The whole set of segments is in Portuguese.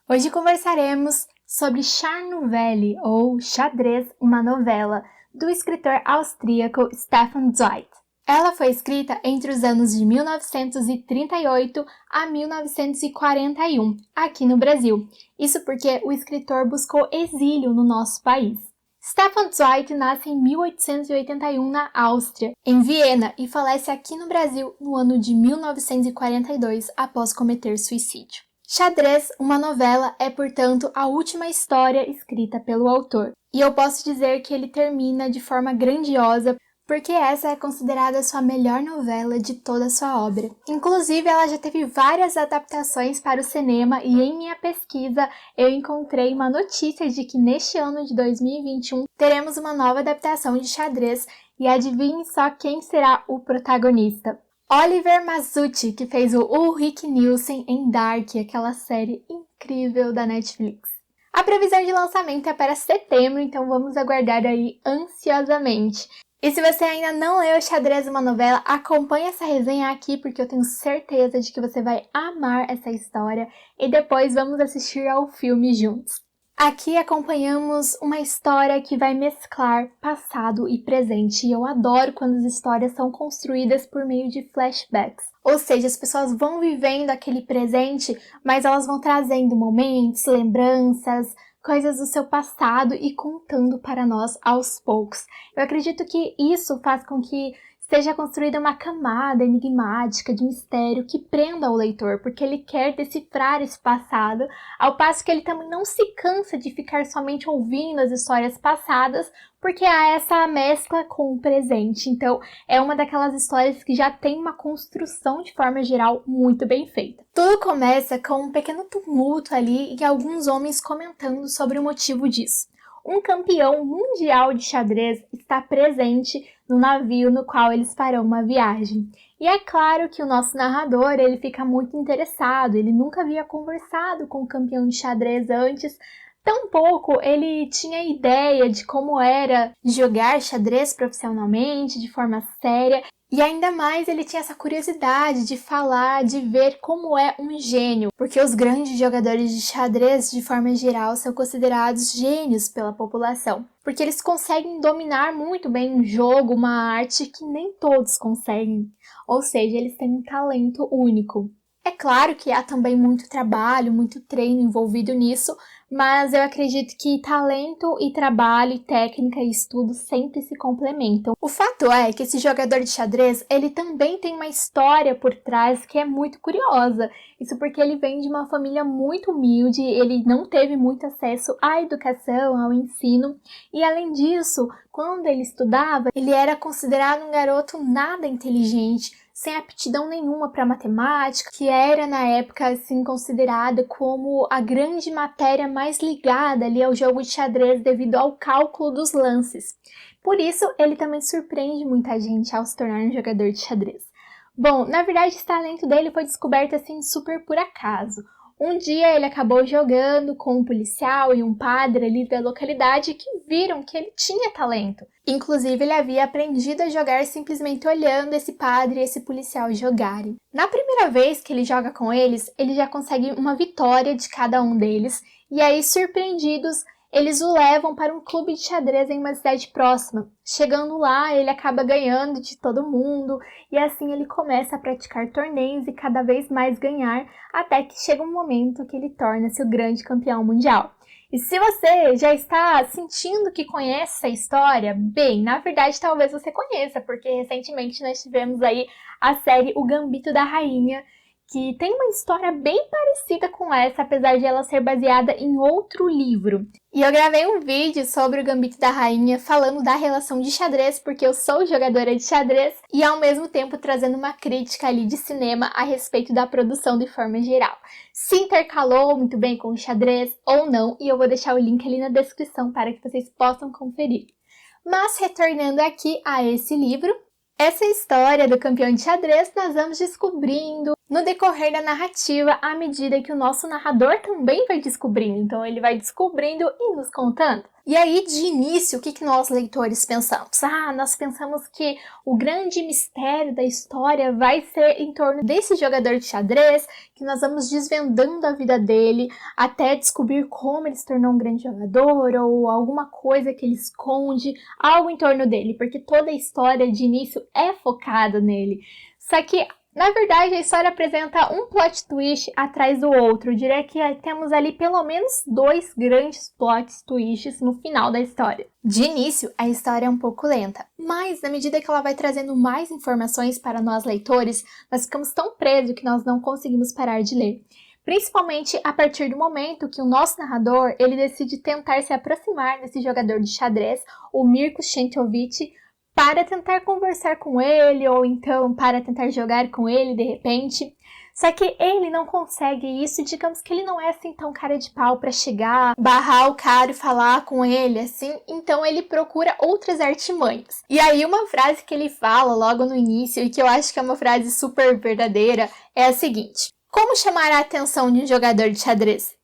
Hoje conversaremos sobre Charles Nouvelle, ou Xadrez, uma novela, do escritor austríaco Stefan Zweig. Ela foi escrita entre os anos de 1938 a 1941, aqui no Brasil. Isso porque o escritor buscou exílio no nosso país. Stefan Zweig nasce em 1881 na Áustria, em Viena, e falece aqui no Brasil no ano de 1942 após cometer suicídio. Xadrez, uma novela, é, portanto, a última história escrita pelo autor. E eu posso dizer que ele termina de forma grandiosa, porque essa é considerada a sua melhor novela de toda a sua obra. Inclusive, ela já teve várias adaptações para o cinema e em minha pesquisa eu encontrei uma notícia de que neste ano de 2021 teremos uma nova adaptação de Xadrez e adivinhe só quem será o protagonista. Oliver Masucci, que fez o Ulrich Nielsen em Dark, aquela série incrível da Netflix. A previsão de lançamento é para setembro, então vamos aguardar aí ansiosamente. E se você ainda não leu Xadrez, uma novela, acompanhe essa resenha aqui, porque eu tenho certeza de que você vai amar essa história e depois vamos assistir ao filme juntos. Aqui acompanhamos uma história que vai mesclar passado e presente, e eu adoro quando as histórias são construídas por meio de flashbacks. Ou seja, as pessoas vão vivendo aquele presente, mas elas vão trazendo momentos, lembranças, coisas do seu passado e contando para nós aos poucos. Eu acredito que isso faz com que seja construída uma camada enigmática de mistério que prenda o leitor, porque ele quer decifrar esse passado, ao passo que ele também não se cansa de ficar somente ouvindo as histórias passadas, porque há essa mescla com o presente. Então, é uma daquelas histórias que já tem uma construção de forma geral muito bem feita. Tudo começa com um pequeno tumulto ali e alguns homens comentando sobre o motivo disso. Um campeão mundial de xadrez está presente no navio no qual eles farão uma viagem. E é claro que o nosso narrador ele fica muito interessado, ele nunca havia conversado com o campeão de xadrez antes, tampouco ele tinha ideia de como era jogar xadrez profissionalmente, de forma séria, e ainda mais ele tinha essa curiosidade de falar, de ver como é um gênio, porque os grandes jogadores de xadrez, de forma geral, são considerados gênios pela população, porque eles conseguem dominar muito bem um jogo, uma arte que nem todos conseguem, ou seja, eles têm um talento único. É claro que há também muito trabalho, muito treino envolvido nisso, mas eu acredito que talento e trabalho, e técnica e estudo sempre se complementam. O fato é que esse jogador de xadrez, ele também tem uma história por trás que é muito curiosa. Isso porque ele vem de uma família muito humilde, ele não teve muito acesso à educação, ao ensino, e além disso, quando ele estudava, ele era considerado um garoto nada inteligente, sem aptidão nenhuma para matemática, que era na época assim considerada como a grande matéria mais ligada ali ao jogo de xadrez devido ao cálculo dos lances. Por isso, ele também surpreende muita gente ao se tornar um jogador de xadrez. Bom, na verdade, esse talento dele foi descoberto assim super por acaso. Um dia ele acabou jogando com um policial e um padre ali da localidade que viram que ele tinha talento. Inclusive, ele havia aprendido a jogar simplesmente olhando esse padre e esse policial jogarem. Na primeira vez que ele joga com eles, ele já consegue uma vitória de cada um deles, e aí, surpreendidos, eles o levam para um clube de xadrez em uma cidade próxima. Chegando lá, ele acaba ganhando de todo mundo, e assim ele começa a praticar torneios e cada vez mais ganhar, até que chega um momento que ele torna-se o grande campeão mundial. E se você já está sentindo que conhece essa história, bem, na verdade talvez você conheça, porque recentemente nós tivemos aí a série O Gambito da Rainha, que tem uma história bem parecida com essa, apesar de ela ser baseada em outro livro. E eu gravei um vídeo sobre o Gambito da Rainha falando da relação de xadrez, porque eu sou jogadora de xadrez, e ao mesmo tempo trazendo uma crítica ali de cinema a respeito da produção de forma geral. Se intercalou muito bem com o xadrez ou não, e eu vou deixar o link ali na descrição para que vocês possam conferir. Mas retornando aqui a esse livro, essa história do campeão de xadrez nós vamos descobrindo no decorrer da narrativa à medida que o nosso narrador também vai descobrindo. Então ele vai descobrindo e nos contando. E aí, de início, o que nós leitores pensamos? Nós pensamos que o grande mistério da história vai ser em torno desse jogador de xadrez, que nós vamos desvendando a vida dele até descobrir como ele se tornou um grande jogador ou alguma coisa que ele esconde, algo em torno dele, porque toda a história de início é focada nele. Só que na verdade, a história apresenta um plot twist atrás do outro. Eu diria que temos ali pelo menos 2 grandes plot twists no final da história. De início, a história é um pouco lenta, mas na medida que ela vai trazendo mais informações para nós leitores, nós ficamos tão presos que nós não conseguimos parar de ler. Principalmente a partir do momento que o nosso narrador ele decide tentar se aproximar desse jogador de xadrez, o Mirko Czentovic, para tentar conversar com ele, ou então para tentar jogar com ele de repente. Só que ele não consegue isso, digamos que ele não é assim tão cara de pau para chegar, barrar o cara e falar com ele, assim, então ele procura outras artimanhas. E aí uma frase que ele fala logo no início, e que eu acho que é uma frase super verdadeira, é a seguinte: como chamar a atenção de um jogador de xadrez?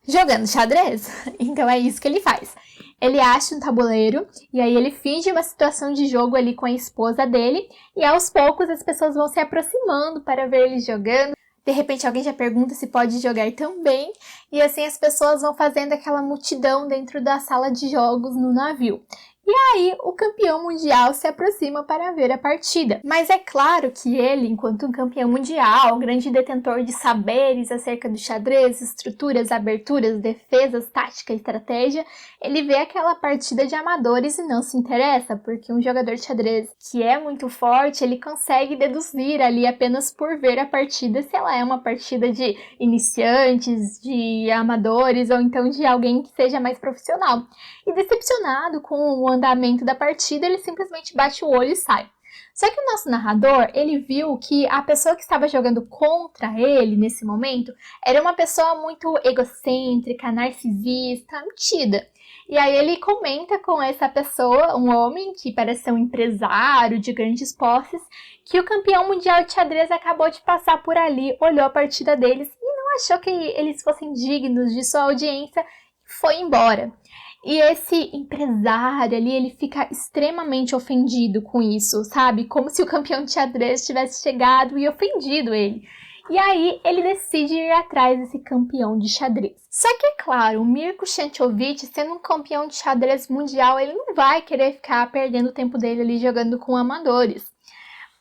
Jogando xadrez. Então é isso que ele faz. Ele acha um tabuleiro e aí ele finge uma situação de jogo ali com a esposa dele e aos poucos as pessoas vão se aproximando para ver ele jogando. De repente alguém já pergunta se pode jogar também e assim as pessoas vão fazendo aquela multidão dentro da sala de jogos no navio. E aí o campeão mundial se aproxima para ver a partida. Mas é claro que ele, enquanto um campeão mundial, grande detentor de saberes acerca do xadrez, estruturas, aberturas, defesas, tática e estratégia, ele vê aquela partida de amadores e não se interessa, porque um jogador de xadrez que é muito forte, ele consegue deduzir ali apenas por ver a partida se ela é uma partida de iniciantes, de amadores ou então de alguém que seja mais profissional. E decepcionado com o andamento da partida, ele simplesmente bate o olho e sai. Só que o nosso narrador, ele viu que a pessoa que estava jogando contra ele nesse momento era uma pessoa muito egocêntrica, narcisista, metida. E aí ele comenta com essa pessoa, um homem que parece ser um empresário de grandes posses, que o campeão mundial de xadrez acabou de passar por ali, olhou a partida deles e não achou que eles fossem dignos de sua audiência e foi embora. E esse empresário ali, ele fica extremamente ofendido com isso, sabe? Como se o campeão de xadrez tivesse chegado e ofendido ele. E aí, ele decide ir atrás desse campeão de xadrez. Só que, é claro, o Mirko Czentovic, sendo um campeão de xadrez mundial, ele não vai querer ficar perdendo o tempo dele ali jogando com amadores.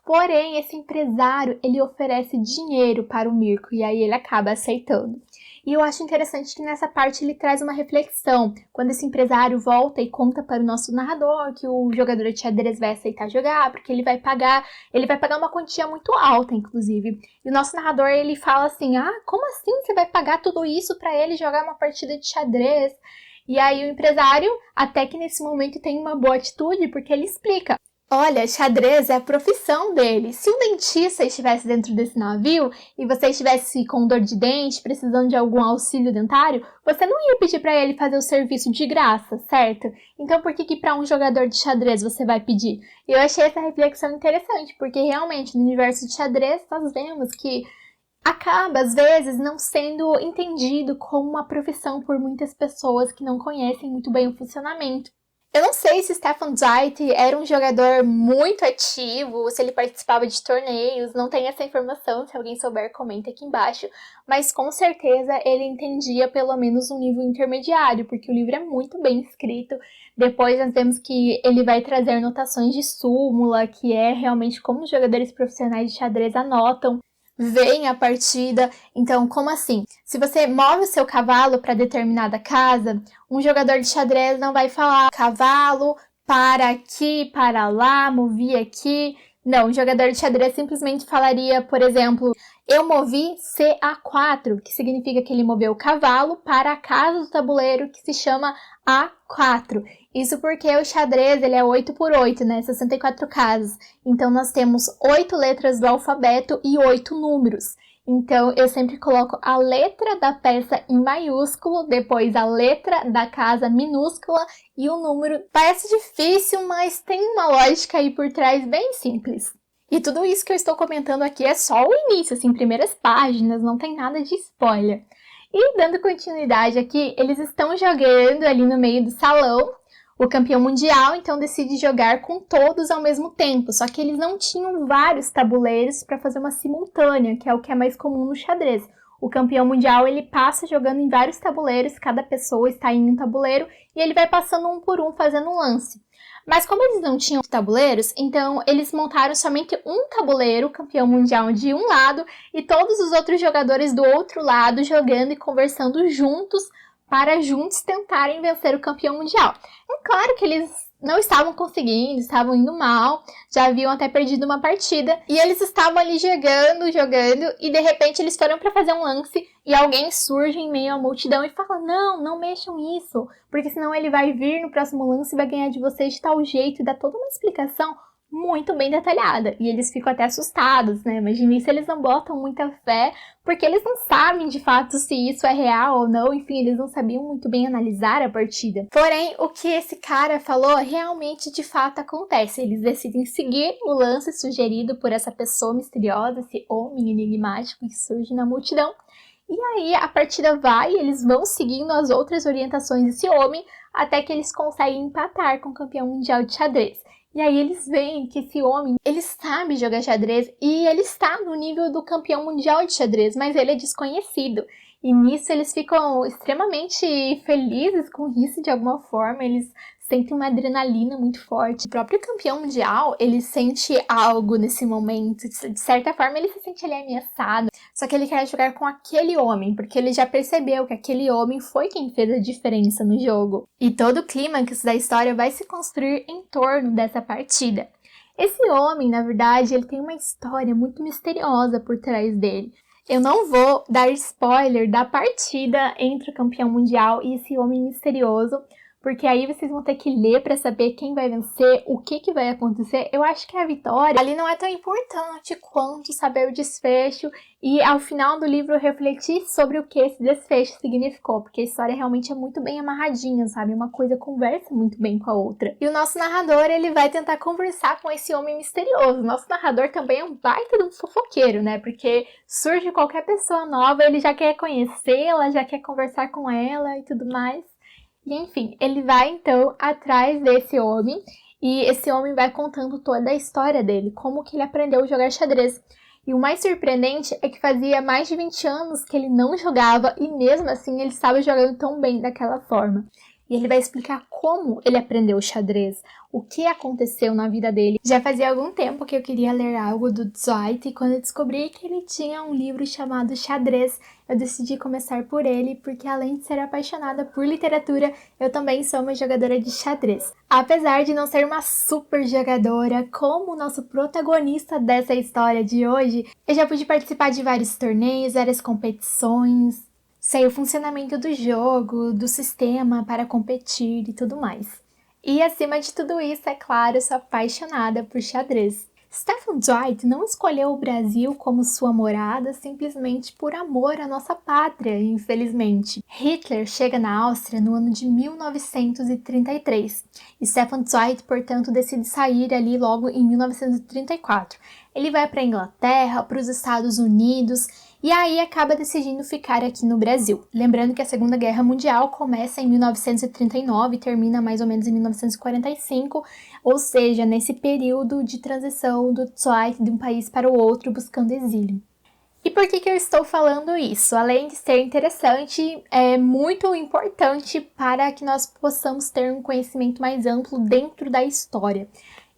Porém, esse empresário, ele oferece dinheiro para o Mirko e aí ele acaba aceitando. E eu acho interessante que nessa parte ele traz uma reflexão. Quando esse empresário volta e conta para o nosso narrador que o jogador de xadrez vai aceitar jogar, porque ele vai pagar uma quantia muito alta, inclusive. E o nosso narrador, ele fala assim: como assim você vai pagar tudo isso para ele jogar uma partida de xadrez? E aí o empresário, até que nesse momento tem uma boa atitude, porque ele explica: olha, xadrez é a profissão dele. Se um dentista estivesse dentro desse navio e você estivesse com dor de dente, precisando de algum auxílio dentário, você não ia pedir para ele fazer o serviço de graça, certo? Então por que para um jogador de xadrez você vai pedir? Eu achei essa reflexão interessante, porque realmente no universo de xadrez nós vemos que acaba, às vezes, não sendo entendido como uma profissão por muitas pessoas que não conhecem muito bem o funcionamento. Eu não sei se Stefan Zweig era um jogador muito ativo, se ele participava de torneios, não tenho essa informação, se alguém souber comenta aqui embaixo, mas com certeza ele entendia pelo menos um nível intermediário, porque o livro é muito bem escrito. Depois nós vemos que ele vai trazer notações de súmula, que é realmente como os jogadores profissionais de xadrez anotam, veem a partida. Então, como assim? Se você move o seu cavalo para determinada casa, um jogador de xadrez não vai falar cavalo para aqui, para lá, movi aqui. Não, um jogador de xadrez simplesmente falaria, por exemplo, eu movi CA4, que significa que ele moveu o cavalo para a casa do tabuleiro que se chama A4. Isso porque o xadrez ele é 8x8, né? 64 casas. Então, nós temos 8 letras do alfabeto e 8 números. Então, eu sempre coloco a letra da peça em maiúsculo, depois a letra da casa minúscula e o número. Parece difícil, mas tem uma lógica aí por trás bem simples. E tudo isso que eu estou comentando aqui é só o início, assim, primeiras páginas, não tem nada de spoiler. E dando continuidade aqui, eles estão jogando ali no meio do salão, o campeão mundial então decide jogar com todos ao mesmo tempo, só que eles não tinham vários tabuleiros para fazer uma simultânea, que é o que é mais comum no xadrez. O campeão mundial ele passa jogando em vários tabuleiros, cada pessoa está em um tabuleiro e ele vai passando um por um fazendo um lance. Mas como eles não tinham tabuleiros, então eles montaram somente um tabuleiro, o campeão mundial de um lado e todos os outros jogadores do outro lado jogando e conversando juntos para juntos tentarem vencer o campeão mundial. É claro que eles não estavam conseguindo, estavam indo mal, já haviam até perdido uma partida, e eles estavam ali jogando, e de repente eles foram para fazer um lance, e alguém surge em meio à multidão e fala, não mexam isso, porque senão ele vai vir no próximo lance e vai ganhar de vocês de tal jeito, e dá toda uma explicação muito bem detalhada, e eles ficam até assustados, né? Imagina se eles não botam muita fé, porque eles não sabem de fato se isso é real ou não, enfim, eles não sabiam muito bem analisar a partida. Porém, o que esse cara falou realmente de fato acontece, eles decidem seguir o lance sugerido por essa pessoa misteriosa, esse homem enigmático que surge na multidão, e aí a partida vai, eles vão seguindo as outras orientações desse homem, até que eles conseguem empatar com o campeão mundial de xadrez. E aí eles veem que esse homem, ele sabe jogar xadrez e ele está no nível do campeão mundial de xadrez, mas ele é desconhecido. E nisso eles ficam extremamente felizes com isso de alguma forma, eles sentem uma adrenalina muito forte. O próprio campeão mundial, ele sente algo nesse momento, de certa forma ele se sente ali ameaçado, só que ele quer jogar com aquele homem, porque ele já percebeu que aquele homem foi quem fez a diferença no jogo. E todo o clímax da história vai se construir em torno dessa partida. Esse homem, na verdade, ele tem uma história muito misteriosa por trás dele. Eu não vou dar spoiler da partida entre o campeão mundial e esse homem misterioso, porque aí vocês vão ter que ler para saber quem vai vencer, o que vai acontecer. Eu acho que a vitória ali não é tão importante quanto saber o desfecho e ao final do livro refletir sobre o que esse desfecho significou, porque a história realmente é muito bem amarradinha, sabe? Uma coisa conversa muito bem com a outra. E o nosso narrador, ele vai tentar conversar com esse homem misterioso. O nosso narrador também é um baita de um fofoqueiro, né? Porque surge qualquer pessoa nova, ele já quer conhecê-la, já quer conversar com ela e tudo mais. E enfim, ele vai então atrás desse homem e esse homem vai contando toda a história dele, como que ele aprendeu a jogar xadrez. E o mais surpreendente é que fazia mais de 20 anos que ele não jogava e mesmo assim ele estava jogando tão bem daquela forma. E ele vai explicar como ele aprendeu o xadrez, o que aconteceu na vida dele. Já fazia algum tempo que eu queria ler algo do Zweig e quando eu descobri que ele tinha um livro chamado Xadrez, eu decidi começar por ele, porque além de ser apaixonada por literatura, eu também sou uma jogadora de xadrez. Apesar de não ser uma super jogadora, como o nosso protagonista dessa história de hoje, eu já pude participar de vários torneios, várias competições, sei o funcionamento do jogo, do sistema para competir e tudo mais. E acima de tudo isso, é claro, eu sou apaixonada por xadrez. Stefan Zweig não escolheu o Brasil como sua morada simplesmente por amor à nossa pátria, infelizmente. Hitler chega na Áustria no ano de 1933 e Stefan Zweig, portanto, decide sair ali logo em 1934. Ele vai para a Inglaterra, para os Estados Unidos e aí acaba decidindo ficar aqui no Brasil. Lembrando que a Segunda Guerra Mundial começa em 1939 e termina mais ou menos em 1945, ou seja, nesse período de transição do Zweig de um país para o outro buscando exílio. E por que eu estou falando isso? Além de ser interessante, é muito importante para que nós possamos ter um conhecimento mais amplo dentro da história.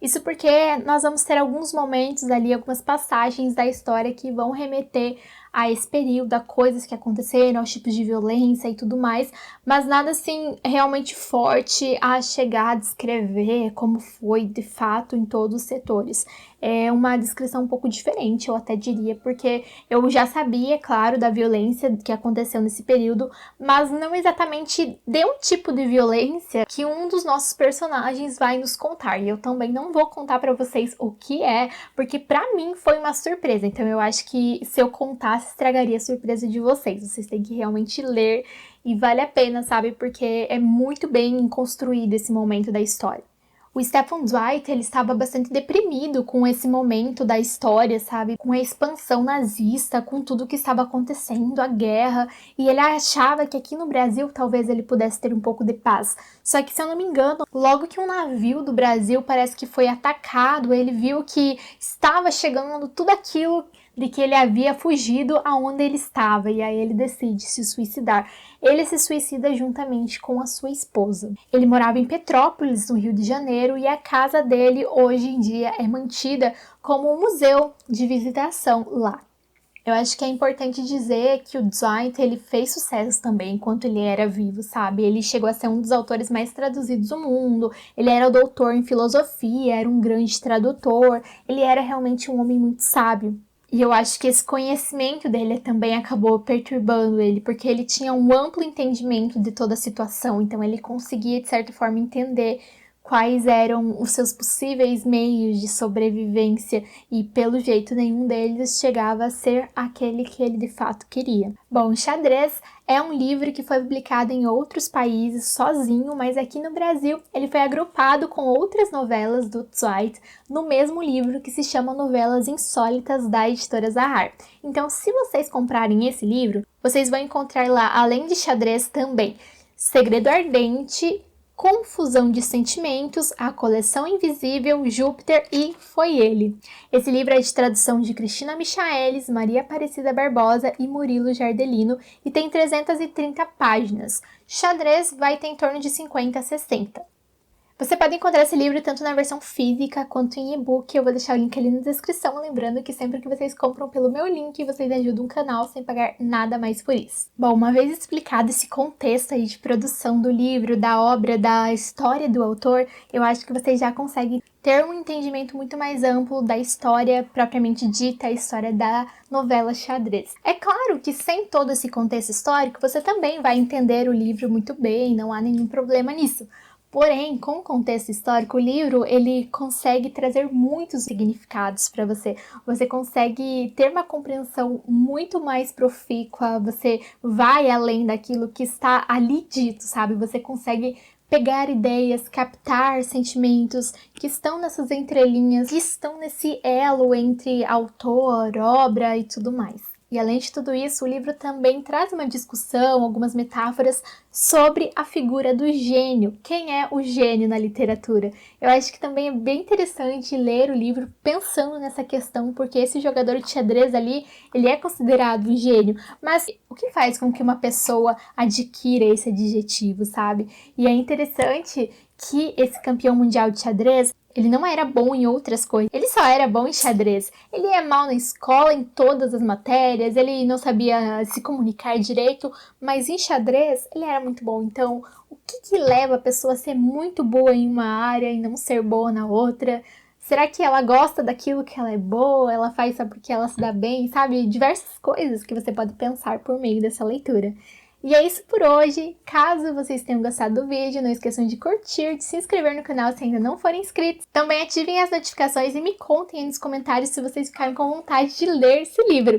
Isso porque nós vamos ter alguns momentos ali, algumas passagens da história que vão remeter a esse período, a coisas que aconteceram, aos tipos de violência e tudo mais, mas nada assim realmente forte a chegar a descrever como foi de fato em todos os setores. É uma descrição um pouco diferente, eu até diria, porque eu já sabia, claro, da violência que aconteceu nesse período, mas não exatamente de um tipo de violência que um dos nossos personagens vai nos contar. E eu também não vou contar pra vocês o que é, porque pra mim foi uma surpresa. Então eu acho que se eu contasse, estragaria a surpresa de vocês. Vocês têm que realmente ler e vale a pena, sabe? Porque é muito bem construído esse momento da história. O Stephen Dwight, ele estava bastante deprimido com esse momento da história, sabe? Com a expansão nazista, com tudo que estava acontecendo, a guerra, e ele achava que aqui no Brasil talvez ele pudesse ter um pouco de paz. Só que, se eu não me engano, logo que um navio do Brasil parece que foi atacado, ele viu que estava chegando tudo aquilo de que ele havia fugido aonde ele estava, e aí ele decide se suicidar. Ele se suicida juntamente com a sua esposa. Ele morava em Petrópolis, no Rio de Janeiro, e a casa dele hoje em dia é mantida como um museu de visitação lá. Eu acho que é importante dizer que o Dwight, ele fez sucesso também enquanto ele era vivo, sabe? Ele chegou a ser um dos autores mais traduzidos do mundo, ele era doutor em filosofia, era um grande tradutor, ele era realmente um homem muito sábio. E eu acho que esse conhecimento dele também acabou perturbando ele, porque ele tinha um amplo entendimento de toda a situação, então ele conseguia, de certa forma, entender quais eram os seus possíveis meios de sobrevivência e, pelo jeito, nenhum deles chegava a ser aquele que ele de fato queria. Bom, Xadrez é um livro que foi publicado em outros países sozinho, mas aqui no Brasil ele foi agrupado com outras novelas do Dwight no mesmo livro que se chama Novelas Insólitas da editora Zahar. Então, se vocês comprarem esse livro, vocês vão encontrar lá, além de Xadrez, também Segredo Ardente, Confusão de Sentimentos, A Coleção Invisível, Júpiter e Foi Ele. Esse livro é de tradução de Cristina Michaelis, Maria Aparecida Barbosa e Murilo Jardelino e tem 330 páginas. Xadrez vai ter em torno de 50 a 60. Você pode encontrar esse livro tanto na versão física quanto em e-book. Eu vou deixar o link ali na descrição, lembrando que sempre que vocês compram pelo meu link, vocês ajudam o canal sem pagar nada mais por isso. Bom, uma vez explicado esse contexto aí de produção do livro, da obra, da história do autor, eu acho que vocês já conseguem ter um entendimento muito mais amplo da história propriamente dita, a história da novela Xadrez. É claro que sem todo esse contexto histórico, você também vai entender o livro muito bem, não há nenhum problema nisso. Porém, com o contexto histórico, o livro ele consegue trazer muitos significados para você. Você consegue ter uma compreensão muito mais profícua, você vai além daquilo que está ali dito, sabe? Você consegue pegar ideias, captar sentimentos que estão nessas entrelinhas, que estão nesse elo entre autor, obra e tudo mais. E além de tudo isso, o livro também traz uma discussão, algumas metáforas sobre a figura do gênio. Quem é o gênio na literatura? Eu acho que também é bem interessante ler o livro pensando nessa questão, porque esse jogador de xadrez ali, ele é considerado um gênio. Mas o que faz com que uma pessoa adquira esse adjetivo, sabe? E é interessante que esse campeão mundial de xadrez, ele não era bom em outras coisas, ele só era bom em xadrez. Ele é mal na escola, em todas as matérias, ele não sabia se comunicar direito, mas em xadrez ele era muito bom. Então, o que leva a pessoa a ser muito boa em uma área e não ser boa na outra? Será que ela gosta daquilo que ela é boa? Ela faz só porque ela se dá bem? Sabe? Diversas coisas que você pode pensar por meio dessa leitura. E é isso por hoje. Caso vocês tenham gostado do vídeo, não esqueçam de curtir, de se inscrever no canal se ainda não forem inscritos. Também ativem as notificações e me contem aí nos comentários se vocês ficaram com vontade de ler esse livro.